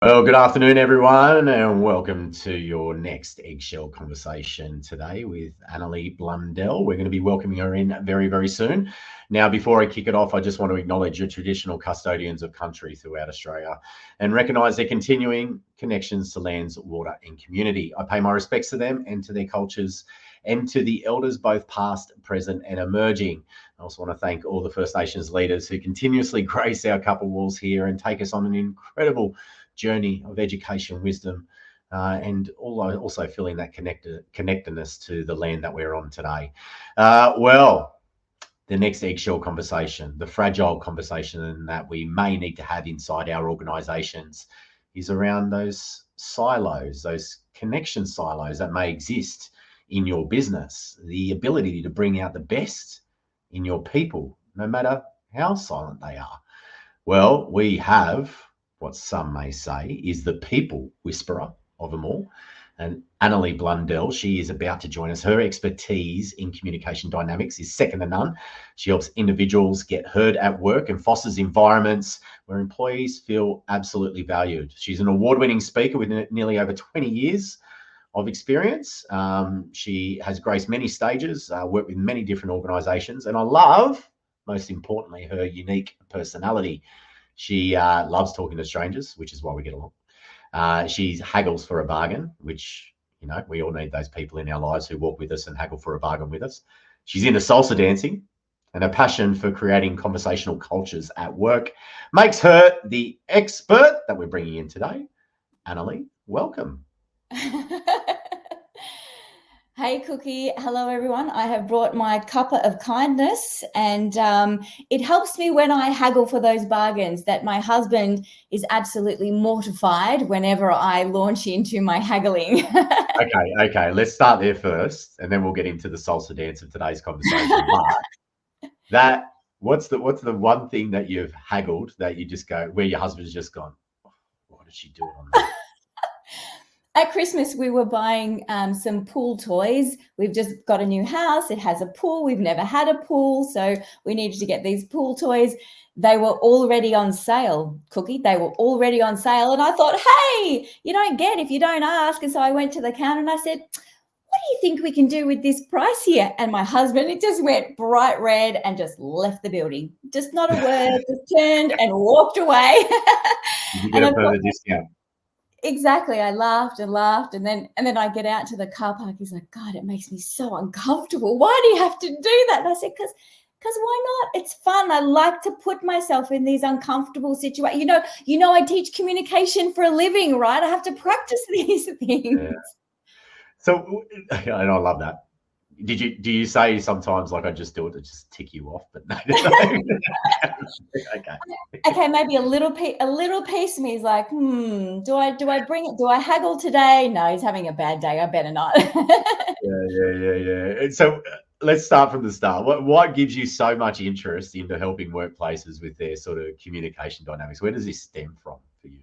Well, good afternoon, everyone, and welcome to your next eggshell conversation today with Anneli Blundell. We're going to be welcoming her in very, very soon. Now, before I kick it off, I just want to acknowledge your traditional custodians of country throughout Australia and recognise their continuing connections to lands, water and community. I pay my respects to them and to their cultures and to the elders, both past, present and emerging. I also want to thank all the First Nations leaders who continuously grace our Cuppa walls here and take us on an incredible journey of education, wisdom, and also feeling that connectedness to the land that we're on today. Well, the next eggshell conversation, the fragile conversation that we may need to have inside our organisations is around those silos, those connection silos that may exist in your business, the ability to bring out the best in your people, no matter how silent they are. Well, we have what some may say is the people whisperer of them all. And Anneli Blundell, she is about to join us. Her expertise in communication dynamics is second to none. She helps individuals get heard at work and fosters environments where employees feel absolutely valued. She's an award-winning speaker with nearly over 20 years of experience. She has graced many stages, worked with many different organisations, and I love, most importantly, her unique personality. She loves talking to strangers, which is why we get along. She haggles for a bargain, which, you know, we all need those people in our lives who walk with us and haggle for a bargain with us. She's into salsa dancing, and her passion for creating conversational cultures at work makes her the expert that we're bringing in today. Anneli, welcome. Hey, Cookie. Hello, everyone. I have brought my cuppa of kindness, and it helps me when I haggle for those bargains that my husband is absolutely mortified whenever I launch into my haggling. Okay. Let's start there first, and then we'll get into the salsa dance of today's conversation. But what's the one thing that you've haggled that you just go, where your husband's just gone, oh, why did she do it on that? At Christmas, we were buying some pool toys. We've just got a new house. It has a pool. We've never had a pool, so we needed to get these pool toys. They were already on sale, Cookie. They were already on sale. And I thought, hey, you don't get if you don't ask. And so I went to the counter and I said, what do you think we can do with this price here? And my husband, it just went bright red and just left the building. Just not a word, just turned and walked away. Did you get a further discount? Exactly. I laughed and laughed, and then I get out to the car park. He's like, God, it makes me so uncomfortable. Why do you have to do that? And I said, because why not? It's fun. I like to put myself in these uncomfortable situations. You know, I teach communication for a living, right? I have to practice these things. Yeah. So, and I love that. Do you say sometimes, like, I just do it to just tick you off? But no. Okay, maybe a little piece of me is like, do I bring it? Do I haggle today? No, he's having a bad day. I better not. Yeah. So let's start from the start. What gives you so much interest into helping workplaces with their sort of communication dynamics? Where does this stem from for you?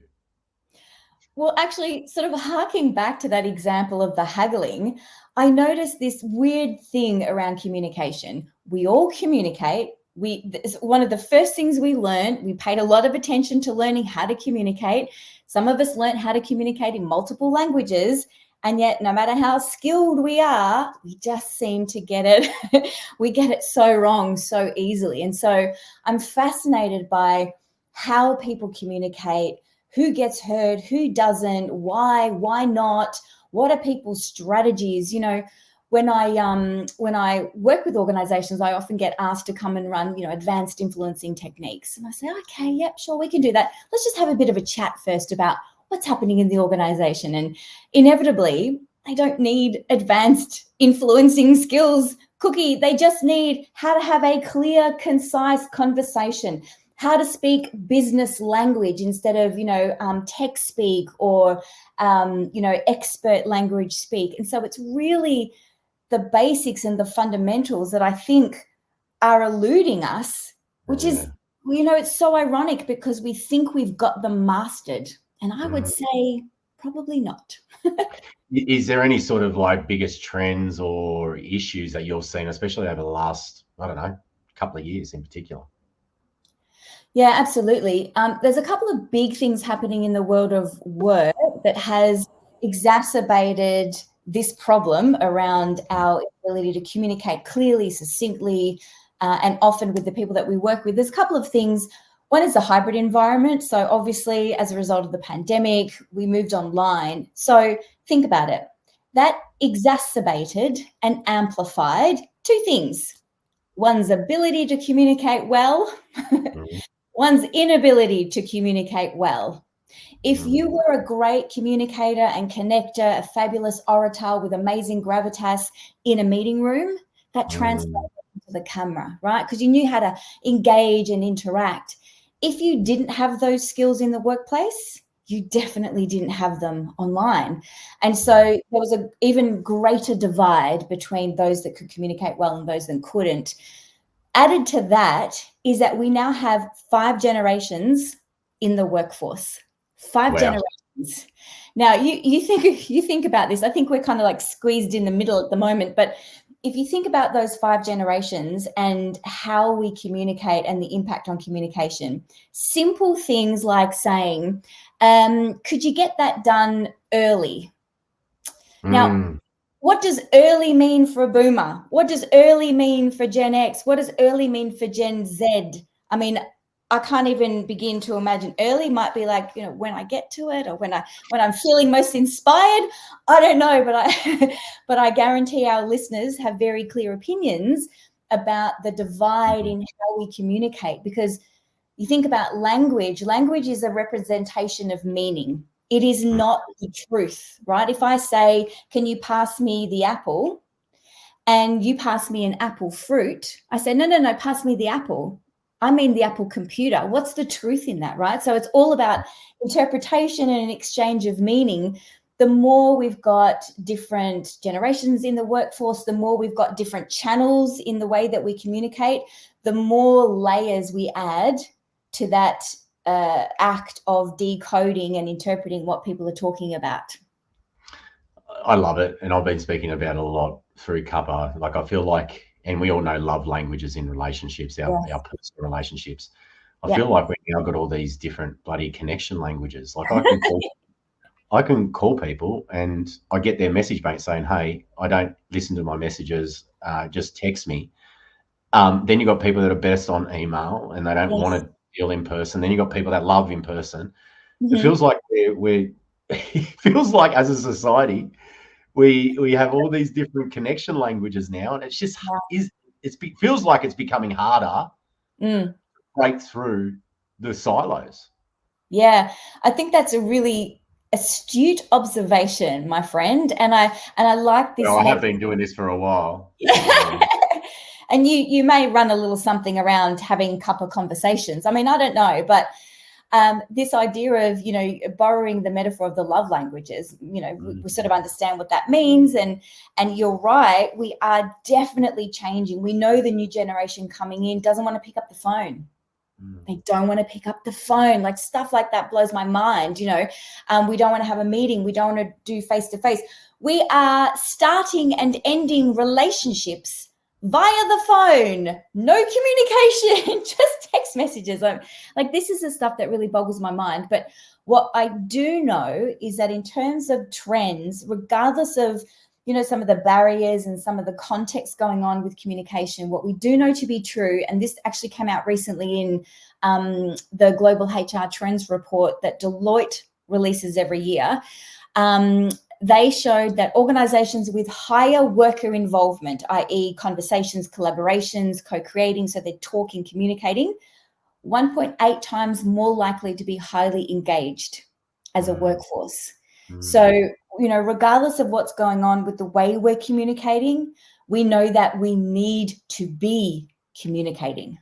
Well, actually, sort of harking back to that example of the haggling, I noticed this weird thing around communication. We all communicate. It's one of the first things we learned. We paid a lot of attention to learning how to communicate. Some of us learned how to communicate in multiple languages, and yet no matter how skilled we are, we just seem to get it. We get it so wrong so easily. And so I'm fascinated by how people communicate, who gets heard, who doesn't, why not, what are people's strategies. You know, when I work with organizations, I often get asked to come and run, advanced influencing techniques. And I say, okay, yep, sure, we can do that. Let's just have a bit of a chat first about what's happening in the organization. And inevitably, they don't need advanced influencing skills, Cookie. They just need how to have a clear, concise conversation, how to speak business language instead of, tech speak or, expert language speak. And so it's really the basics and the fundamentals that I think are eluding us, which is, it's so ironic because we think we've got them mastered. And I would say probably not. Is there any sort of like biggest trends or issues that you've seen, especially over the last, couple of years in particular? Yeah, absolutely. There's a couple of big things happening in the world of work that has exacerbated this problem around our ability to communicate clearly, succinctly, and often with the people that we work with. There's a couple of things. One is the hybrid environment. So obviously, as a result of the pandemic, we moved online. So think about it. That exacerbated and amplified two things. One's ability to communicate well, one's inability to communicate well. If you were a great communicator and connector, a fabulous orator with amazing gravitas in a meeting room, that translated into the camera, right? Because you knew how to engage and interact. If you didn't have those skills in the workplace, you definitely didn't have them online. And so there was an even greater divide between those that could communicate well and those that couldn't. Added to that is that we now have 5 generations in the workforce. 5 generations. Now, you think about this. I think we're kind of like squeezed in the middle at the moment, but if you think about those 5 generations and how we communicate and the impact on communication, simple things like saying, could you get that done early? Now, what does early mean for a boomer? What does early mean for Gen X? What does early mean for Gen Z? I mean, I can't even begin to imagine. Early might be like, you know, when I get to it or when I'm feeling most inspired. I don't know, but I guarantee our listeners have very clear opinions about the divide in how we communicate, because you think about language. Language is a representation of meaning. It is not the truth, right? If I say, can you pass me the apple? And you pass me an apple fruit, I say, no, pass me the apple. I mean the Apple computer. What's the truth in that, right? So it's all about interpretation and an exchange of meaning. The more we've got different generations in the workforce, the more we've got different channels in the way that we communicate, the more layers we add to that act of decoding and interpreting what people are talking about. I love it. And I've been speaking about it a lot through Cuppa. Like, I feel like, and we all know love languages in relationships, our personal relationships. I feel like we've now got all these different bloody connection languages. Like, I can call people and I get their message back saying, hey, I don't listen to my messages, just text me. Then you've got people that are best on email and they don't want to deal in person. Then you've got people that love in person. It feels like it feels like as a society, we have all these different connection languages now, and it's just feels like it's becoming harder to break through the silos. Yeah, I think that's a really astute observation, my friend, and I like this. Well, I have been doing this for a while. And you may run a little something around having Cuppa conversations. I mean, I don't know, but this idea of, you know, borrowing the metaphor of the love languages, you know, we sort of understand what that means. And you're right, we are definitely changing. We know the new generation coming in doesn't want to pick up the phone. They don't want to pick up the phone. Like, stuff like that blows my mind. You know, we don't want to have a meeting. We don't want to do face-to-face. We are starting and ending relationships via the phone. No communication, just text messages. Like, this is the stuff that really boggles my mind. But what I do know is that in terms of trends, regardless of, you know, some of the barriers and some of the context going on with communication, what we do know to be true, and this actually came out recently in the Global HR Trends report that Deloitte releases every year, they showed that organizations with higher worker involvement, i.e. conversations, collaborations, co-creating, so they're talking, communicating, 1.8 times more likely to be highly engaged as a workforce. So, you know, regardless of what's going on with the way we're communicating, we know that we need to be communicating.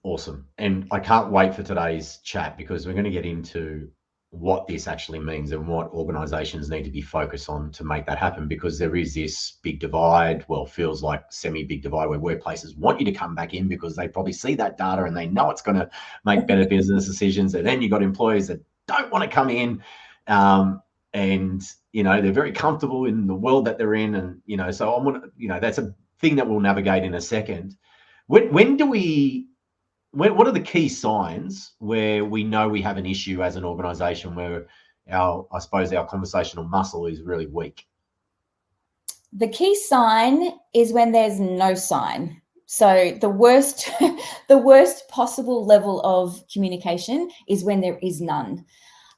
Awesome. And I can't wait for today's chat, because we're going to get into what this actually means and what organizations need to be focused on to make that happen, because there is this big divide, well, feels like semi-big divide, where workplaces want you to come back in because they probably see that data and they know it's going to make better business decisions. And then you've got employees that don't want to come in, and, you know, they're very comfortable in the world that they're in. And, you know, so I'm going to, you know, that's a thing that we'll navigate in a second. When do we what are the key signs where we know we have an issue as an organization where I suppose our conversational muscle is really weak? The key sign is when there's no sign. So the worst, the worst possible level of communication is when there is none.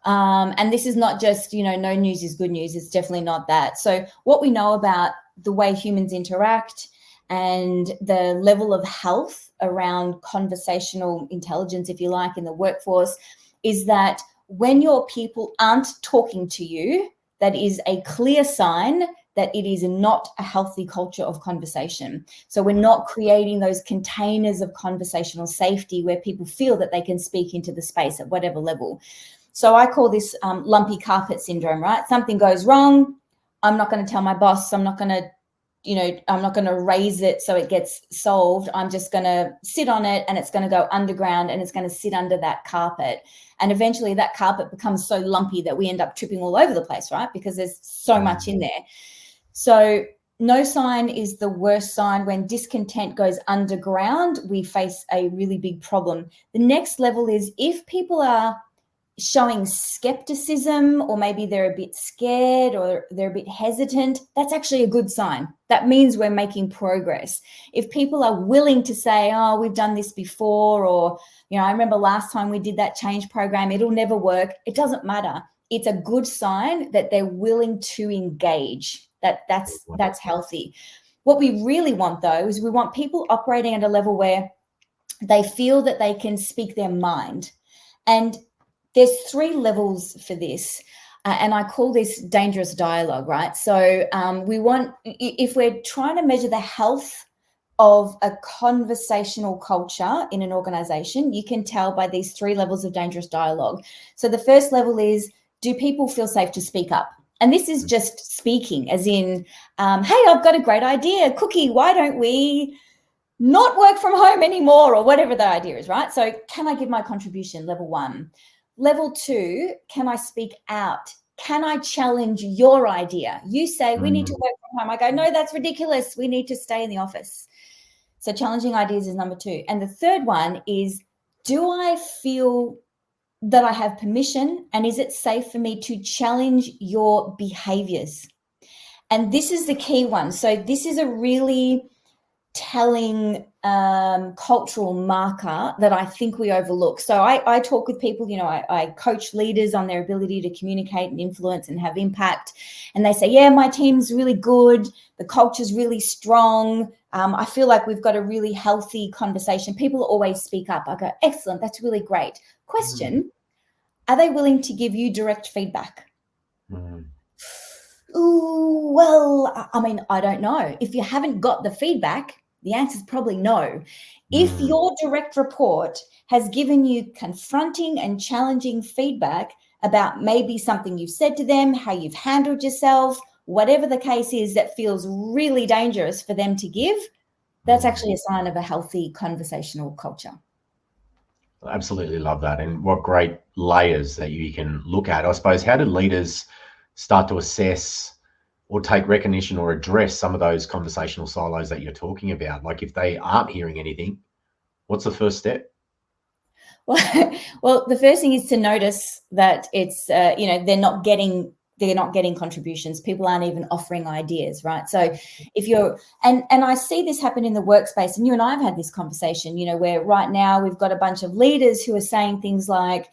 And this is not just, no news is good news. It's definitely not that. So what we know about the way humans interact and the level of health around conversational intelligence, if you like, in the workforce, is that when your people aren't talking to you, that is a clear sign that it is not a healthy culture of conversation. So we're not creating those containers of conversational safety where people feel that they can speak into the space at whatever level. So I call this lumpy carpet syndrome, right? Something goes wrong. I'm not going to tell my boss. I'm not going to, I'm not going to raise it so it gets solved. I'm just going to sit on it, and it's going to go underground, and it's going to sit under that carpet. And eventually that carpet becomes so lumpy that we end up tripping all over the place, right? Because there's so much in there. So no sign is the worst sign. When discontent goes underground, we face a really big problem. The next level is if people are showing skepticism, or maybe they're a bit scared, or they're a bit hesitant, that's actually a good sign. That means we're making progress. If people are willing to say, oh, we've done this before, or, I remember last time we did that change program, it'll never work. It doesn't matter. It's a good sign that they're willing to engage. That's healthy. What we really want, though, is we want people operating at a level where they feel that they can speak their mind. And there's 3 levels for this. And I call this dangerous dialogue, right? So we want, if we're trying to measure the health of a conversational culture in an organization, you can tell by these 3 levels of dangerous dialogue. So the first level is, do people feel safe to speak up? And this is just speaking, as in, hey, I've got a great idea. Cookie, why don't we not work from home anymore, or whatever the idea is, right? So can I give my contribution? Level 1. Level 2, can I speak out? Can I challenge your idea? You say we need to work from home. I go, no, that's ridiculous. We need to stay in the office. So challenging ideas is number 2. And the third one is, do I feel that I have permission, and is it safe for me to challenge your behaviors? And this is the key one. So this is a really telling cultural marker that I think we overlook. So I talk with people, I coach leaders on their ability to communicate and influence and have impact. And they say, yeah, my team's really good. The culture's really strong. I feel like we've got a really healthy conversation. People always speak up. I go, excellent. That's really great. Question, are they willing to give you direct feedback? Ooh, well, I don't know. If you haven't got the feedback, the answer is probably no. If your direct report has given you confronting and challenging feedback about maybe something you've said to them, how you've handled yourself, whatever the case is that feels really dangerous for them to give, that's actually a sign of a healthy conversational culture. I absolutely love that. And what great layers that you can look at. I suppose, how do leaders start to assess or take recognition or address some of those conversational silos that you're talking about? Like, if they aren't hearing anything, what's the first step? Well, the first thing is to notice that it's, they're not getting contributions. People aren't even offering ideas, right? So if you're, and I see this happen in the workspace, and you and I have had this conversation, where right now we've got a bunch of leaders who are saying things like,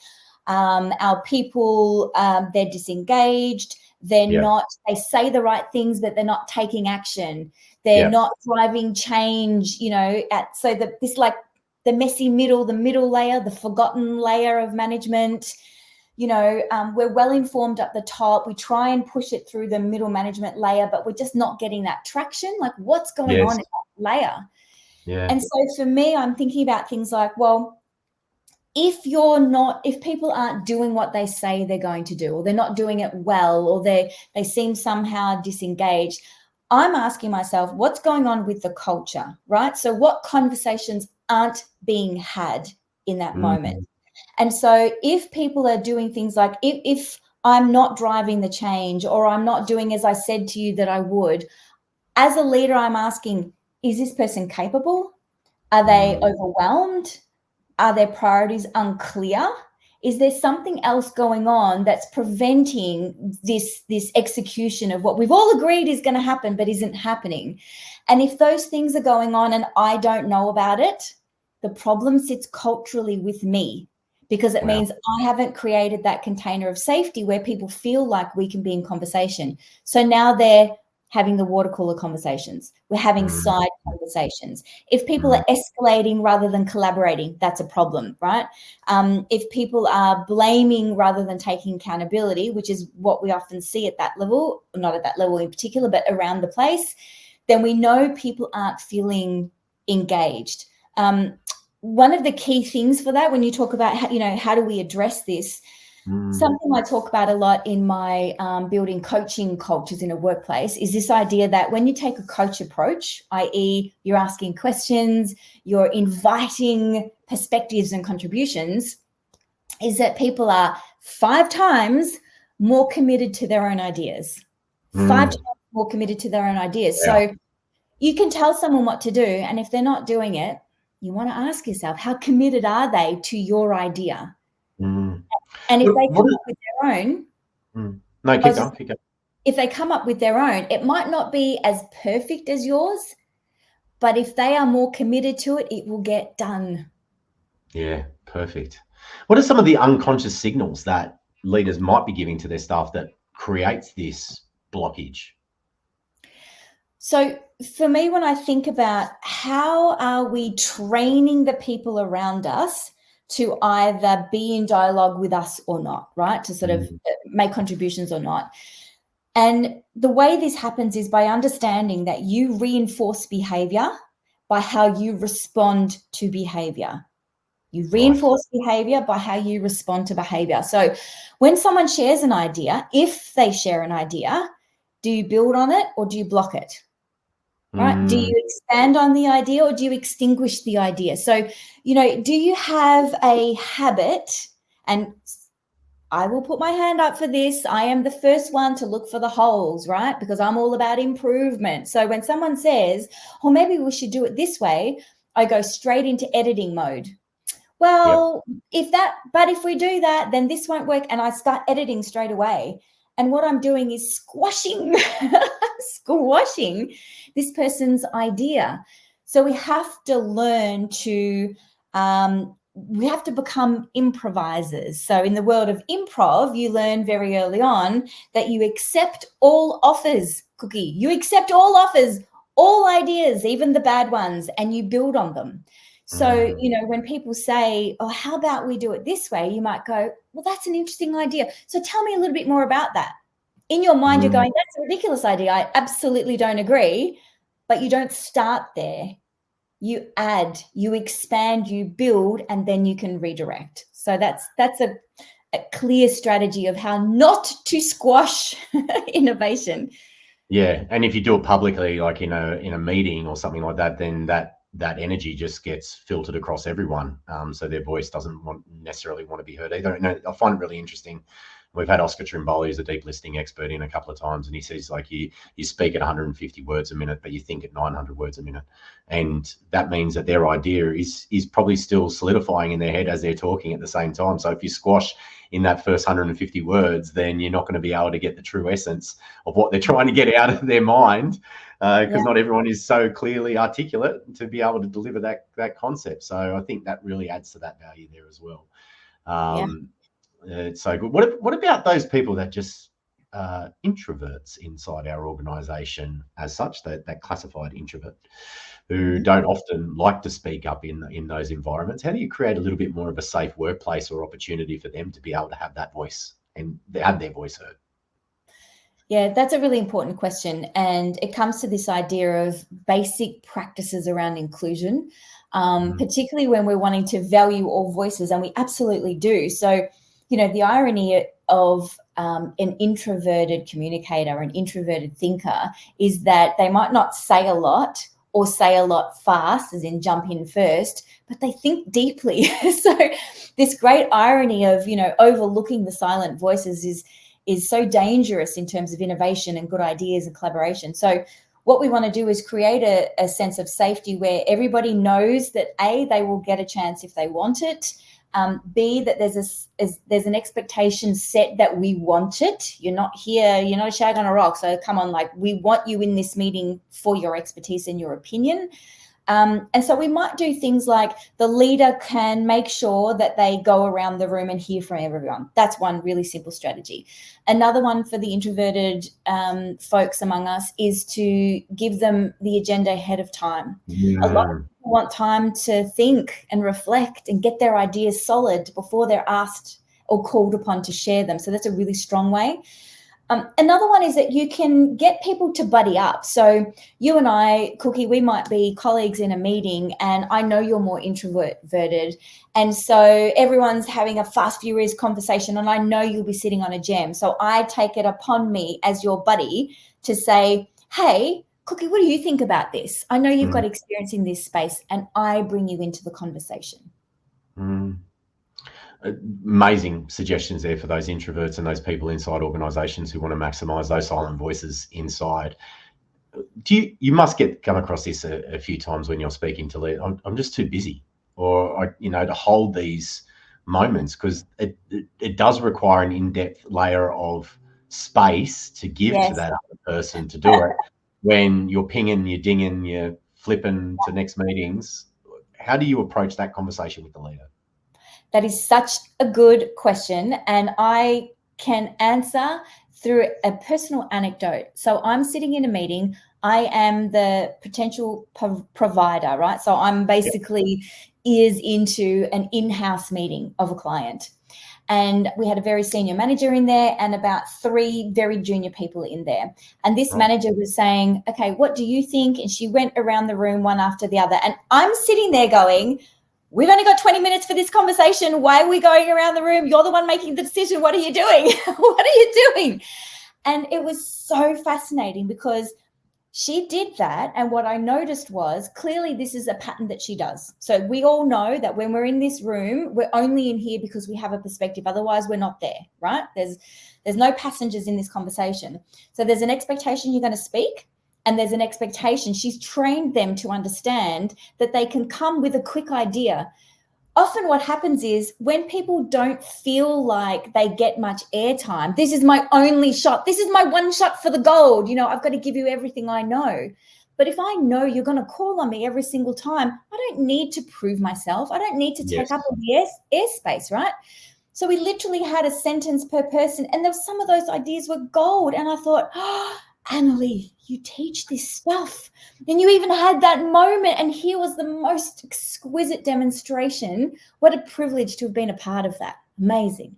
our people, they're disengaged. They're not, they say the right things, but they're not taking action. They're not driving change, so that this, like, the messy middle, the middle layer, the forgotten layer of management, we're well informed at the top. We try and push it through the middle management layer, but we're just not getting that traction. Like, what's going on in that layer? And so for me, I'm thinking about things like, well, if people aren't doing what they say they're going to do, or they're not doing it well, or they seem somehow disengaged, I'm asking myself, what's going on with the culture, right? So what conversations aren't being had in that moment? And so if people are doing things like, if I'm not driving the change, or I'm not doing as I said to you that I would, as a leader, I'm asking, is this person capable? Are they overwhelmed? are their priorities unclear? Is there something else going on that's preventing this execution of what we've all agreed is going to happen but isn't happening? And if those things are going on and I don't know about it, the problem sits culturally with me, because it means I haven't created that container of safety where people feel like we can be in conversation. So now they're having the water cooler conversations. We're having side conversations. If people are escalating rather than collaborating, that's a problem, right? If people are blaming rather than taking accountability, which is what we often see at that level, not at that level in particular, but around the place, then we know people aren't feeling engaged. One of the key things for that, when you talk about, how do we address this, something I talk about a lot in my building coaching cultures in a workplace is this idea that when you take a coach approach, i.e. you're asking questions, you're inviting perspectives and contributions, is that people are 5 times more committed to their own ideas. 5 times more committed to their own ideas. So you can tell someone what to do, and if they're not doing it, you want to ask yourself, how committed are they to your idea? And if they come up with their own, keep going. If they come up with their own, it might not be as perfect as yours, but if they are more committed to it, it will get done. Yeah, perfect. What are some of the unconscious signals that leaders might be giving to their staff that creates this blockage? So for me, when I think about how are we training the people around us to either be in dialogue with us or not, right? To sort of make contributions or not. And the way this happens is by understanding that you reinforce behavior by how you respond to behavior. You reinforce behavior by how you respond to behavior. So when someone shares an idea, if they share an idea, do you build on it or do you block it? Right? Do you expand on the idea or do you extinguish the idea? So, do you have a habit? And I will put my hand up for this. I am the first one to look for the holes, right? Because I'm all about improvement. So when someone says, oh, maybe we should do it this way, I go straight into editing mode. Well, if we do that, then this won't work. And I start editing straight away. And what I'm doing is squashing this person's idea. So we have to learn to, we have to become improvisers. So in the world of improv, you learn very early on that you accept all offers, Cookie. You accept all offers, all ideas, even the bad ones, and you build on them. So, when people say, oh, how about we do it this way? You might go, well, that's an interesting idea. So tell me a little bit more about that. In your mind, you're going, that's a ridiculous idea. I absolutely don't agree. But you don't start there. You add, you expand, you build, and then you can redirect. So that's a clear strategy of how not to squash innovation. Yeah. And if you do it publicly, like in a meeting or something like that, then that energy just gets filtered across everyone. So their voice doesn't necessarily want to be heard either. No, I find it really interesting. We've had 𝘚𝐺𝐵𝐵𝐺𝐸, who's a deep listening expert, in a couple of times, and he says, like, you speak at 150 words a minute, but you think at 900 words a minute. And that means that their idea is probably still solidifying in their head as they're talking at the same time. So if you squash in that first 150 words, then you're not going to be able to get the true essence of what they're trying to get out of their mind, because not everyone is so clearly articulate to be able to deliver that concept. So I think that really adds to that value there as well. It's so good. What about those people that just introverts inside our organization as such, that classified introvert, who don't often like to speak up in those environments? How do you create a little bit more of a safe workplace or opportunity for them to be able to have that voice and have their voice heard? Yeah, that's a really important question. And it comes to this idea of basic practices around inclusion, particularly when we're wanting to value all voices, and we absolutely do. So, the irony of an introverted communicator, an introverted thinker, is that they might not say a lot or say a lot fast, as in jump in first, but they think deeply. So this great irony of, overlooking the silent voices is so dangerous in terms of innovation and good ideas and collaboration. So what we want to do is create a sense of safety where everybody knows that A, they will get a chance if they want it. B, that there's an expectation set that we want it. You're not here, you're not a shag on a rock. So come on, like, we want you in this meeting for your expertise and your opinion. And so we might do things like the leader can make sure that they go around the room and hear from everyone. That's one really simple strategy. Another one for the introverted folks among us is to give them the agenda ahead of time. A lot of people want time to think and reflect and get their ideas solid before they're asked or called upon to share them. So that's a really strong way. Another one is that you can get people to buddy up. So you and I, Cookie, we might be colleagues in a meeting, and I know you're more introverted. And so everyone's having a fast, furious conversation, and I know you'll be sitting on a gem. So I take it upon me as your buddy to say, hey, Cookie, what do you think about this? I know you've got experience in this space, and I bring you into the conversation. Amazing suggestions there for those introverts and those people inside organizations who want to maximize those silent voices inside. You must come across this a few times when you're speaking to lead. I'm just too busy, or to hold these moments, because it does require an in-depth layer of space to give to that other person to do it. When you're pinging, you're dinging, you're flipping to next meetings, how do you approach that conversation with the leader? That is such a good question, and I can answer through a personal anecdote. So I'm sitting in a meeting. I am the potential provider, right? So I'm basically ears into an in-house meeting of a client. And we had a very senior manager in there and about 3 very junior people in there. And this manager was saying, okay, what do you think? And she went around the room one after the other. And I'm sitting there going, we've only got 20 minutes for this conversation. Why are we going around the room? You're the one making the decision. What are you doing? What are you doing? And it was so fascinating because she did that. And what I noticed was clearly this is a pattern that she does. So we all know that when we're in this room, we're only in here because we have a perspective. Otherwise, we're not there, right? There's no passengers in this conversation. So there's an expectation you're going to speak. And there's an expectation. She's trained them to understand that they can come with a quick idea. Often what happens is when people don't feel like they get much airtime, this is my only shot. This is my one shot for the gold. I've got to give you everything I know. But if I know you're going to call on me every single time, I don't need to prove myself. I don't need to take up all the airspace, right? So we literally had a sentence per person, and some of those ideas were gold. And I thought, Anneli, you teach this stuff. And you even had that moment, and here was the most exquisite demonstration. What a privilege to have been a part of that. Amazing.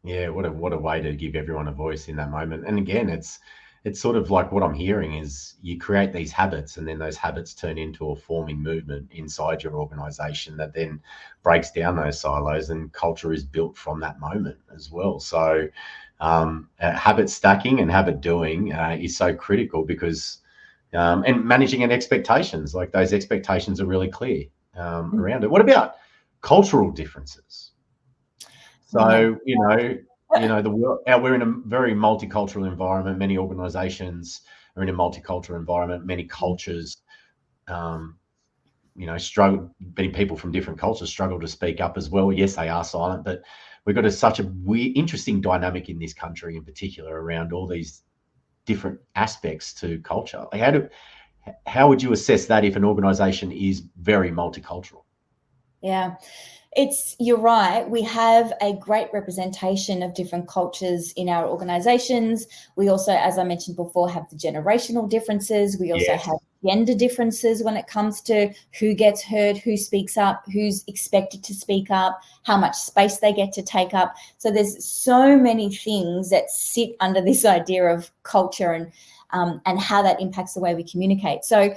Yeah, what a way to give everyone a voice in that moment. And again, it's sort of like what I'm hearing is you create these habits, and then those habits turn into a forming movement inside your organization that then breaks down those silos, and culture is built from that moment as well. So habit stacking and habit doing is so critical because and managing expectations, like those expectations are really clear around it. What about cultural differences? So the world, we're in a very multicultural environment. Many organizations are in a multicultural environment. Many cultures struggle. Many people from different cultures struggle to speak up as well. Yes, they are silent, but we've got such a weird, interesting dynamic in this country in particular around all these different aspects to culture. How would you assess that if an organization is very multicultural? Yeah, you're right. We have a great representation of different cultures in our organizations. We also, as I mentioned before, have the generational differences. We also have gender differences when it comes to who gets heard, who speaks up, who's expected to speak up, how much space they get to take up. So there's so many things that sit under this idea of culture and how that impacts the way we communicate. So,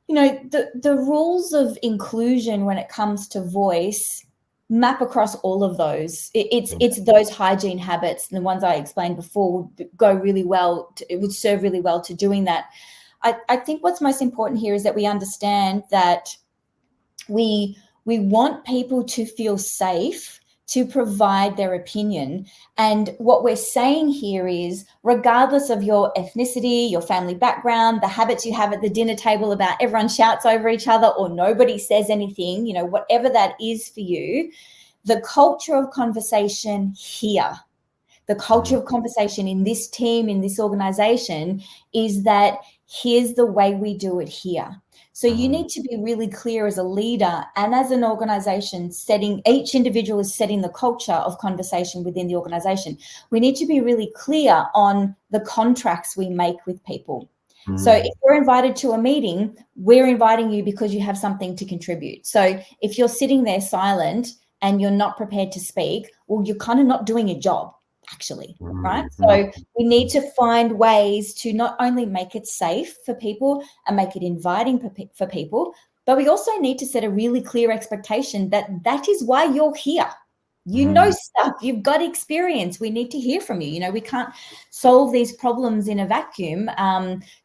the rules of inclusion when it comes to voice map across all of those. It's those hygiene habits, and the ones I explained before would go really well. It would serve really well to doing that. I think what's most important here is that we understand that we want people to feel safe to provide their opinion. And what we're saying here is, regardless of your ethnicity, your family background, the habits you have at the dinner table about everyone shouts over each other or nobody says anything, you know, whatever that is for you, the culture of conversation here, the culture of conversation in this team, in this organization, is that here's the way we do it here. So you need to be really clear as a leader and as an organization, each individual is setting the culture of conversation within the organization. We need to be really clear on the contracts we make with people. So if we're invited to a meeting, we're inviting you because you have something to contribute. So if you're sitting there silent and you're not prepared to speak, well, you're kind of not doing your job, actually, right? So we need to find ways to not only make it safe for people and make it inviting for people, but we also need to set a really clear expectation that that is why you're here. You know stuff, you've got experience. We need to hear from you. You know, we can't solve these problems in a vacuum,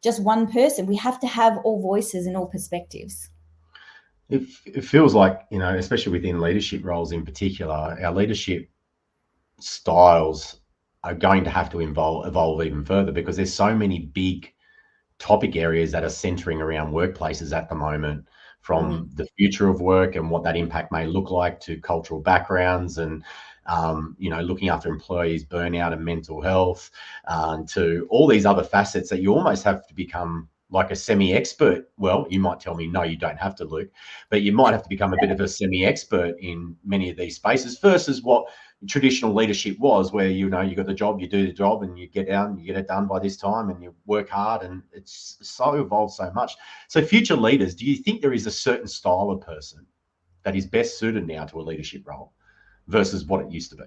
just one person. We have to have all voices and all perspectives. It feels like, you know, especially within leadership roles in particular, our leadership styles are going to have to evolve even further, because there's so many big topic areas that are centering around workplaces at the moment, from the future of work and what that impact may look like, to cultural backgrounds and you know, looking after employees' burnout and mental health, to all these other facets that you almost have to become like a semi-expert. Well, you might tell me, no, you don't have to, Luke, but you might have to become a bit of a semi-expert in many of these spaces versus what traditional leadership was, where, you know, you got the job, you do the job, and you get out and you get it done by this time, and you work hard, and it's so evolved so much. So future leaders, do you think there is a certain style of person that is best suited now to a leadership role versus what it used to be?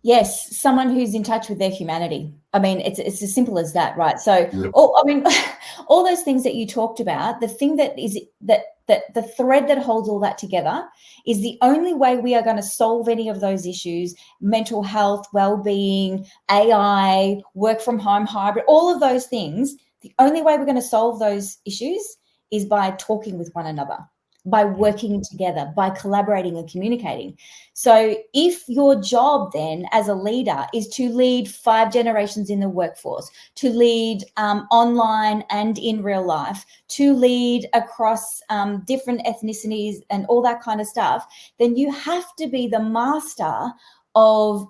Yes, someone who's in touch with their humanity. I mean, it's as simple as that, right? So, all those things that you talked about, the thing that is that the thread that holds all that together is the only way we are going to solve any of those issues: mental health, well-being, AI, work from home, hybrid, all of those things. The only way we're going to solve those issues is by talking with one another, by working together, by collaborating and communicating. So if your job then as a leader is to lead 5 generations in the workforce, to lead online and in real life, to lead across different ethnicities and all that kind of stuff, then you have to be the master of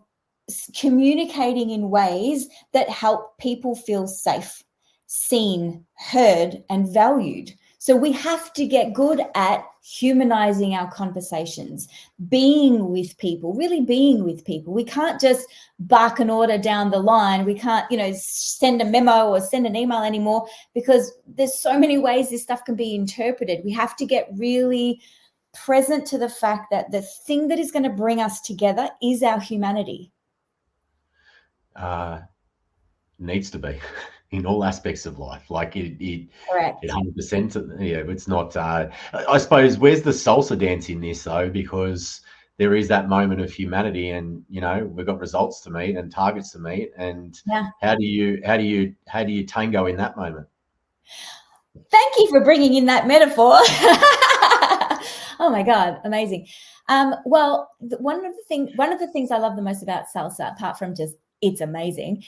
communicating in ways that help people feel safe, seen, heard, and valued. So we have to get good at humanizing our conversations, being with people, really being with people. We can't just bark an order down the line. We can't, you know, send a memo or send an email anymore, because there's so many ways this stuff can be interpreted. We have to get really present to the fact that the thing that is going to bring us together is our humanity. Needs to be in all aspects of life. Like it Correct. 100%. Yeah, it's not. I suppose, where's the salsa dance in this though? Because there is that moment of humanity, and you know, we've got results to meet and targets to meet. And how do you tango in that moment? Thank you for bringing in that metaphor. Oh my God, amazing. Well, one of the things I love the most about salsa, apart from just it's amazing,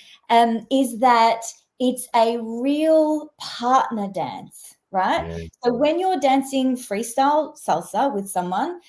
is that it's a real partner dance, right? Yeah. So when you're dancing freestyle salsa with someone,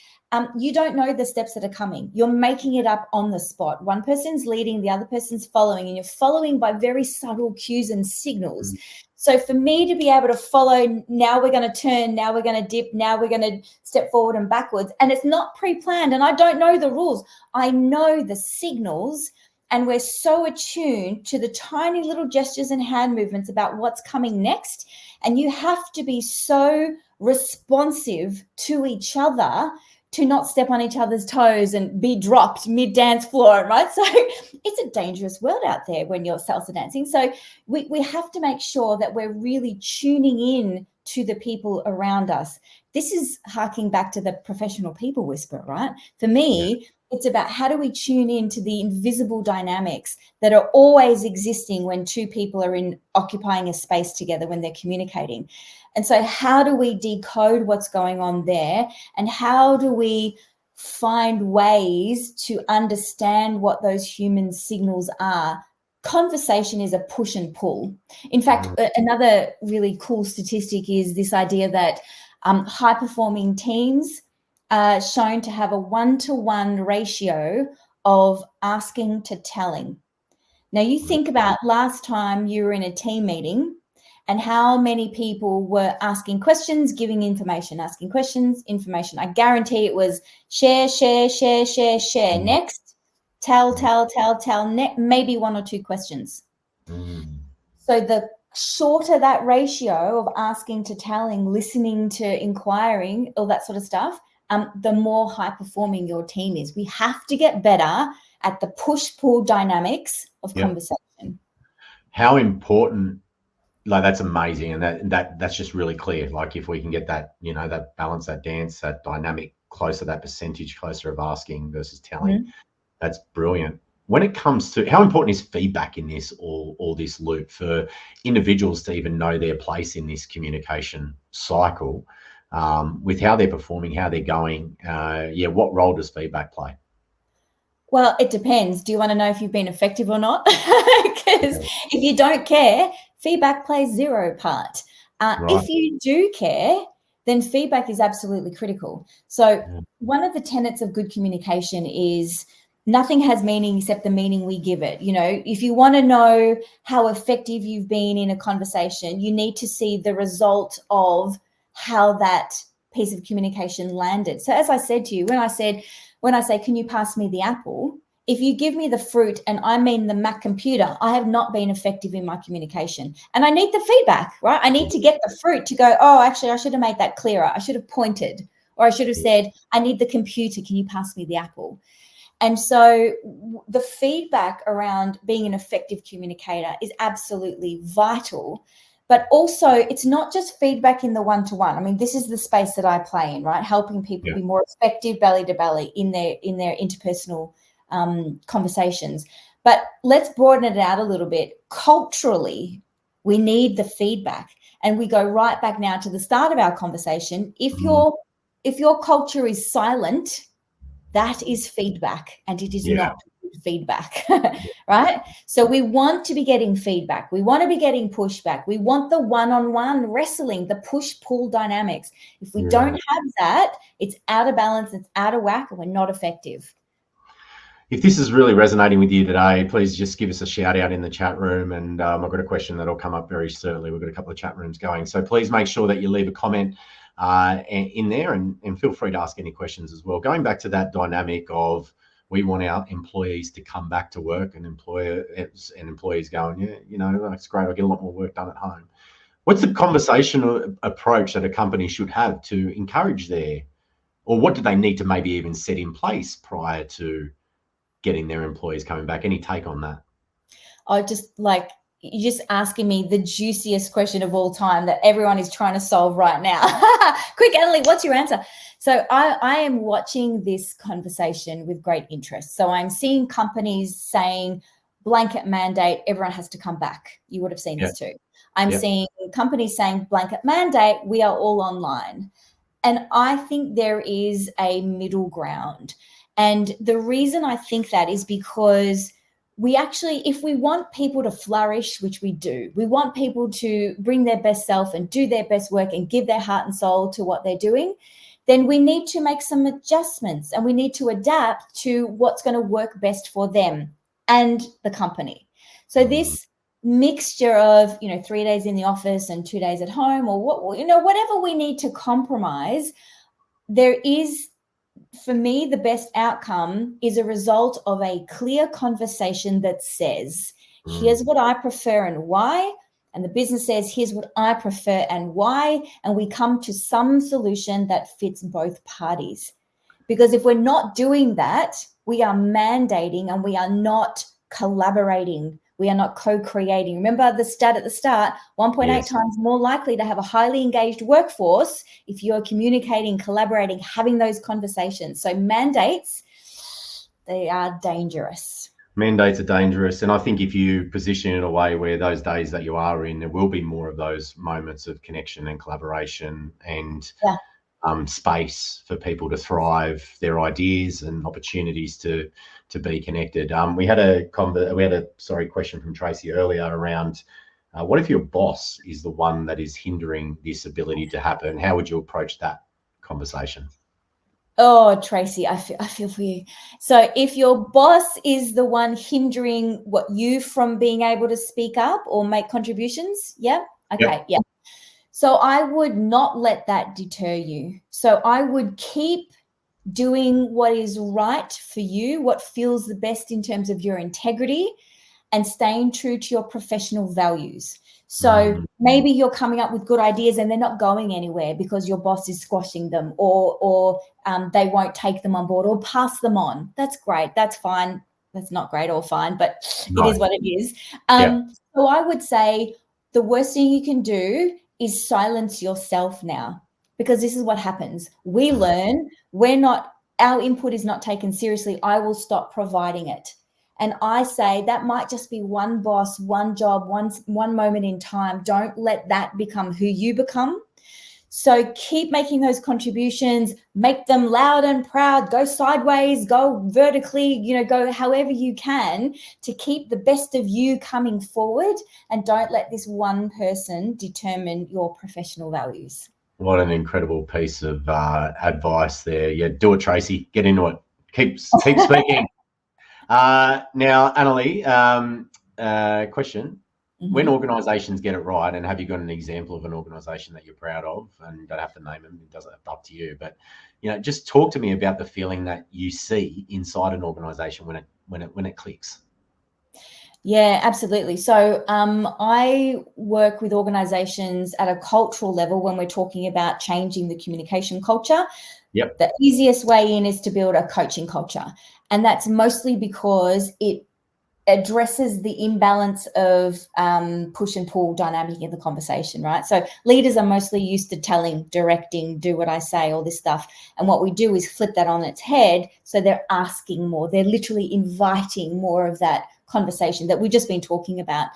you don't know the steps that are coming. You're making it up on the spot. One person's leading, the other person's following, and you're following by very subtle cues and signals. So for me to be able to follow, now we're going to turn, now we're going to dip, now we're going to step forward and backwards, and it's not pre-planned, and I don't know the rules. I know the signals, and we're so attuned to the tiny little gestures and hand movements about what's coming next. And you have to be so responsive to each other to not step on each other's toes and be dropped mid-dance floor, right? So it's a dangerous world out there when you're salsa dancing. So we have to make sure that we're really tuning in to the people around us. This is harking back to the professional people whisperer, right? For me, it's about how do we tune in to the invisible dynamics that are always existing when two people are occupying a space together, when they're communicating. And so how do we decode what's going on there, and how do we find ways to understand what those human signals are. Conversation is a push and pull. In fact, another really cool statistic is this idea that high-performing teams are shown to have a 1-to-1 ratio of asking to telling. Now, you think about last time you were in a team meeting and how many people were asking questions, giving information, asking questions, information. I guarantee it was share, share, share, share, share. Next, tell, maybe 1 or 2 questions. So the shorter that ratio of asking to telling, listening to inquiring, all that sort of stuff, the more high performing your team is. We have to get better at the push-pull dynamics of conversation. How important, like, that's amazing, and that's just really clear. Like, if we can get that, you know, that balance, that dance, that dynamic closer, that percentage closer of asking versus telling, that's brilliant. When it comes to how important is feedback in this or this loop for individuals to even know their place in this communication cycle, with how they're performing, how they're going? What role does feedback play? Well, it depends. Do you want to know if you've been effective or not? Because if you don't care, feedback plays 0 part. If you do care, then feedback is absolutely critical. So one of the tenets of good communication is nothing has meaning except the meaning we give it. You know, if you want to know how effective you've been in a conversation, you need to see the result of how that piece of communication landed. So as I said to you, when I say, can you pass me the apple? If you give me the fruit and I mean the Mac computer, I have not been effective in my communication. And I need the feedback, right? I need to get the fruit to go, oh, actually, I should have made that clearer. I should have pointed, or I should have said, I need the computer. Can you pass me the apple? And so the feedback around being an effective communicator is absolutely vital. But also, it's not just feedback in the one-to-one. I mean, this is the space that I play in, right? Helping people be more effective belly to belly in their interpersonal conversations. But let's broaden it out a little bit. Culturally, we need the feedback, and we go right back now to the start of our conversation. If your culture is silent, that is feedback, and it is not feedback, right? So we want to be getting feedback. We want to be getting pushback. We want the one-on-one wrestling, the push-pull dynamics. If we don't have that, it's out of balance, it's out of whack, and we're not effective. If this is really resonating with you today, please just give us a shout out in the chat room. And I've got a question that'll come up very shortly. We've got a couple of chat rooms going. So please make sure that you leave a comment in there, and feel free to ask any questions as well. Going back to that dynamic of, we want our employees to come back to work, and employees going, you know, that's great, I get a lot more work done at home. What's the conversational approach that a company should have to encourage or what do they need to maybe even set in place prior to getting their employees coming back? Any take on that? You're just asking me the juiciest question of all time that everyone is trying to solve right now. Quick, Anneli, what's your answer? So I am watching this conversation with great interest. So I'm seeing companies saying blanket mandate, everyone has to come back. You would have seen this too. I'm seeing companies saying blanket mandate, we are all online. And I think there is a middle ground. And the reason I think that is because we actually, if we want people to flourish, which we do, we want people to bring their best self and do their best work and give their heart and soul to what they're doing, then we need to make some adjustments and we need to adapt to what's going to work best for them and the company. So this mixture of, 3 days in the office and 2 days at home, or whatever we need to compromise, there is, for me, the best outcome is a result of a clear conversation that says, here's what I prefer and why. And the business says, here's what I prefer and why. And we come to some solution that fits both parties. Because if we're not doing that, we are mandating and we are not collaborating. We are not co-creating. Remember the stat at the start, 1.8 times more likely to have a highly engaged workforce if you're communicating, collaborating, having those conversations. So mandates, they are dangerous. Mandates are dangerous. And I think if you position it in a way where those days that you are in, there will be more of those moments of connection and collaboration. And space for people to thrive, their ideas and opportunities to be connected. We had a question from Tracy earlier around what if your boss is the one that is hindering this ability to happen? How would you approach that conversation? Oh, Tracy, I feel for you. So if your boss is the one hindering what you from being able to speak up or make contributions, yeah, okay, yeah. So I would not let that deter you. So I would keep doing what is right for you, what feels the best in terms of your integrity, and staying true to your professional values. So maybe you're coming up with good ideas and they're not going anywhere because your boss is squashing them, or they won't take them on board or pass them on. That's great. That's fine. That's not great or fine, but it is what it is. So I would say the worst thing you can do is silence yourself now, because this is what happens. We learn, our input is not taken seriously. I will stop providing it. And I say that might just be one boss, one job, one moment in time. Don't let that become who you become. So keep making those contributions, make them loud and proud, go sideways, go vertically, go however you can to keep the best of you coming forward, and don't let this one person determine your professional values. What an incredible piece of advice there. Yeah, do it, Tracy. Get into it. Keep speaking. Now, Anneli, question. When organisations get it right, and have you got an example of an organisation that you're proud of? And you don't have to name them, it doesn't, up to you. But just talk to me about the feeling that you see inside an organisation when it clicks. Yeah, absolutely. So I work with organisations at a cultural level when we're talking about changing the communication culture. Yep. The easiest way in is to build a coaching culture, and that's mostly because it addresses the imbalance of push and pull dynamic in the conversation, right? So leaders are mostly used to telling, directing, do what I say, all this stuff. And what we do is flip that on its head. So they're asking more. They're literally inviting more of that conversation that we've just been talking about.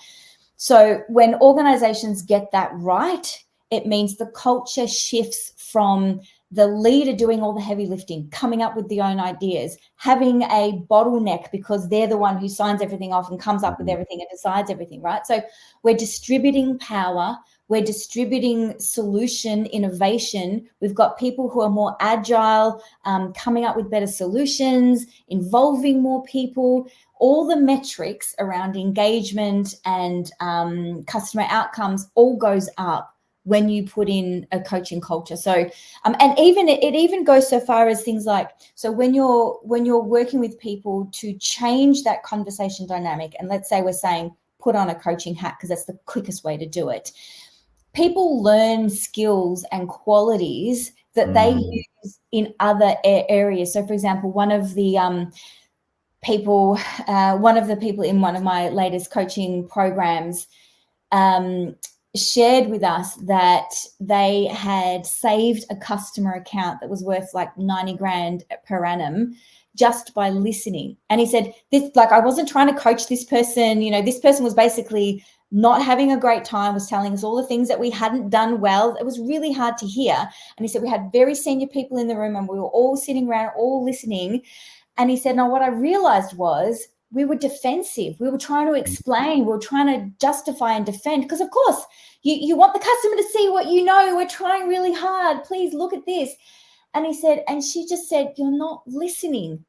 So when organizations get that right, it means the culture shifts from the leader doing all the heavy lifting, coming up with their own ideas, having a bottleneck because they're the one who signs everything off and comes up with everything and decides everything, right? So we're distributing power, we're distributing solution, innovation. We've got people who are more agile, coming up with better solutions, involving more people. All the metrics around engagement and customer outcomes all goes up when you put in a coaching culture. So, and it even goes so far as things like, so when you're working with people to change that conversation dynamic, and let's say we're saying, put on a coaching hat, because that's the quickest way to do it. People learn skills and qualities that they use in other areas. So for example, one of the people in one of my latest coaching programs, shared with us that they had saved a customer account that was worth like 90 grand per annum just by listening. And he said, I wasn't trying to coach this person. This person was basically not having a great time, was telling us all the things that we hadn't done well. It was really hard to hear. And he said, we had very senior people in the room and we were all sitting around, all listening. And he said, now what I realized was we were defensive. We were trying to explain. We were trying to justify and defend, because of course you want the customer to see what you know. We're trying really hard. Please look at this. And he said, and she just said, you're not listening.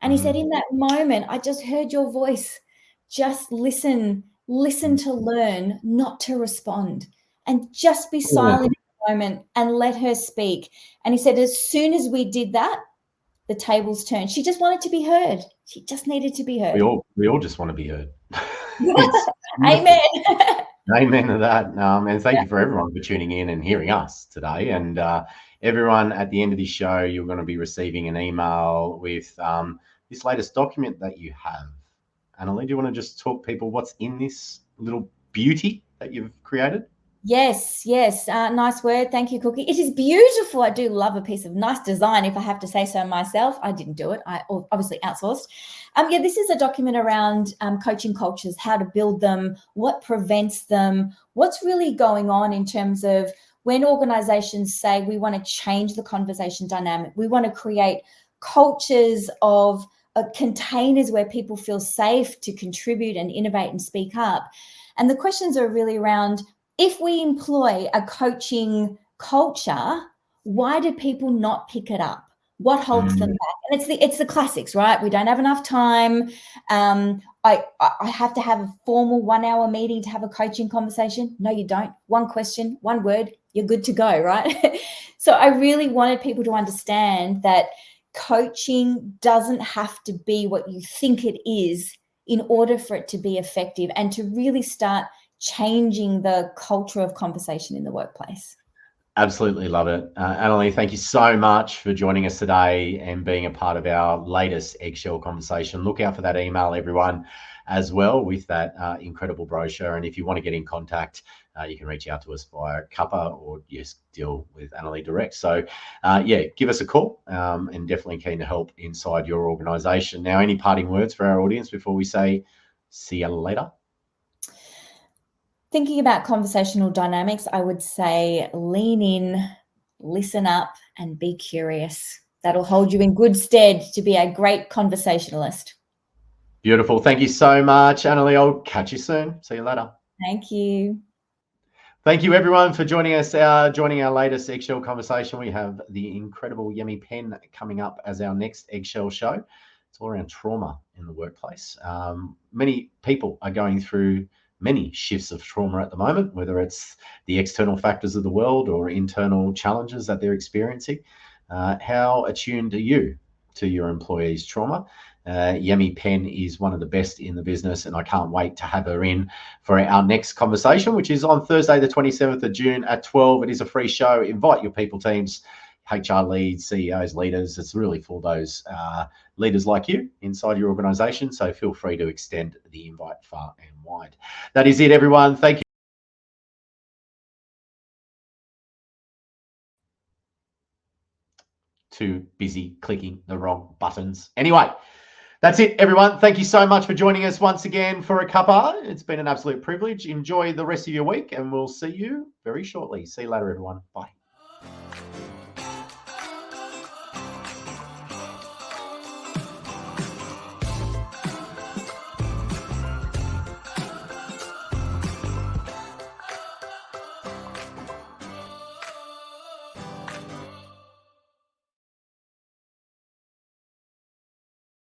And he said, in that moment, I just heard your voice. Just listen to learn, not to respond, and just be silent in the moment and let her speak. And he said, as soon as we did that, the tables turned. She just wanted to be heard. She just needed to be heard. We all just want to be heard. Amen. Amen to that. And thank you for everyone for tuning in and hearing us today. And everyone, at the end of this show, you're going to be receiving an email with this latest document that you have. Anneli, do you want to just talk people what's in this little beauty that you've created? Yes. Nice word. Thank you, Cookie. It is beautiful. I do love a piece of nice design, if I have to say so myself. I didn't do it. I obviously outsourced. This is a document around coaching cultures, how to build them, what prevents them, what's really going on in terms of when organizations say we want to change the conversation dynamic, we want to create cultures of containers where people feel safe to contribute and innovate and speak up. And the questions are really around, if we employ a coaching culture, why do people not pick it up? What holds them back? And it's the classics, right? We don't have enough time. I have to have a formal 1 hour meeting to have a coaching conversation. No, you don't. One question, one word, you're good to go, right? So I really wanted people to understand that coaching doesn't have to be what you think it is in order for it to be effective, and to really start changing the culture of conversation in the workplace. Absolutely love it. Anneli, thank you so much for joining us today and being a part of our latest Eggshell conversation. Look out for that email, everyone, as well, with that incredible brochure. And if you want to get in contact, you can reach out to us via Cuppa, or just deal with Anneli direct. So yeah, give us a call, and definitely keen to help inside your organisation. Now, any parting words for our audience before we say see you later? Thinking about conversational dynamics, I would say lean in, listen up, and be curious. That'll hold you in good stead to be a great conversationalist. Beautiful. Thank you so much, Anneli. I'll catch you soon. See you later. Thank you. Thank you, everyone, for joining us, joining our latest Eggshell conversation. We have the incredible Yemi Penn coming up as our next Eggshell show. It's all around trauma in the workplace. Many people are going through many shifts of trauma at the moment, whether it's the external factors of the world or internal challenges that they're experiencing. How attuned are you to your employees' trauma? Yemi Penn is one of the best in the business, and I can't wait to have her in for our next conversation, which is on Thursday, the 27th of June at 12. It is a free show. Invite your people teams, HR leads, CEOs, leaders. It's really for those leaders like you inside your organisation. So feel free to extend the invite far and wide. That is it, everyone. Thank you. Too busy clicking the wrong buttons. Anyway, that's it, everyone. Thank you so much for joining us once again for a cuppa. It's been an absolute privilege. Enjoy the rest of your week, and we'll see you very shortly. See you later, everyone. Bye.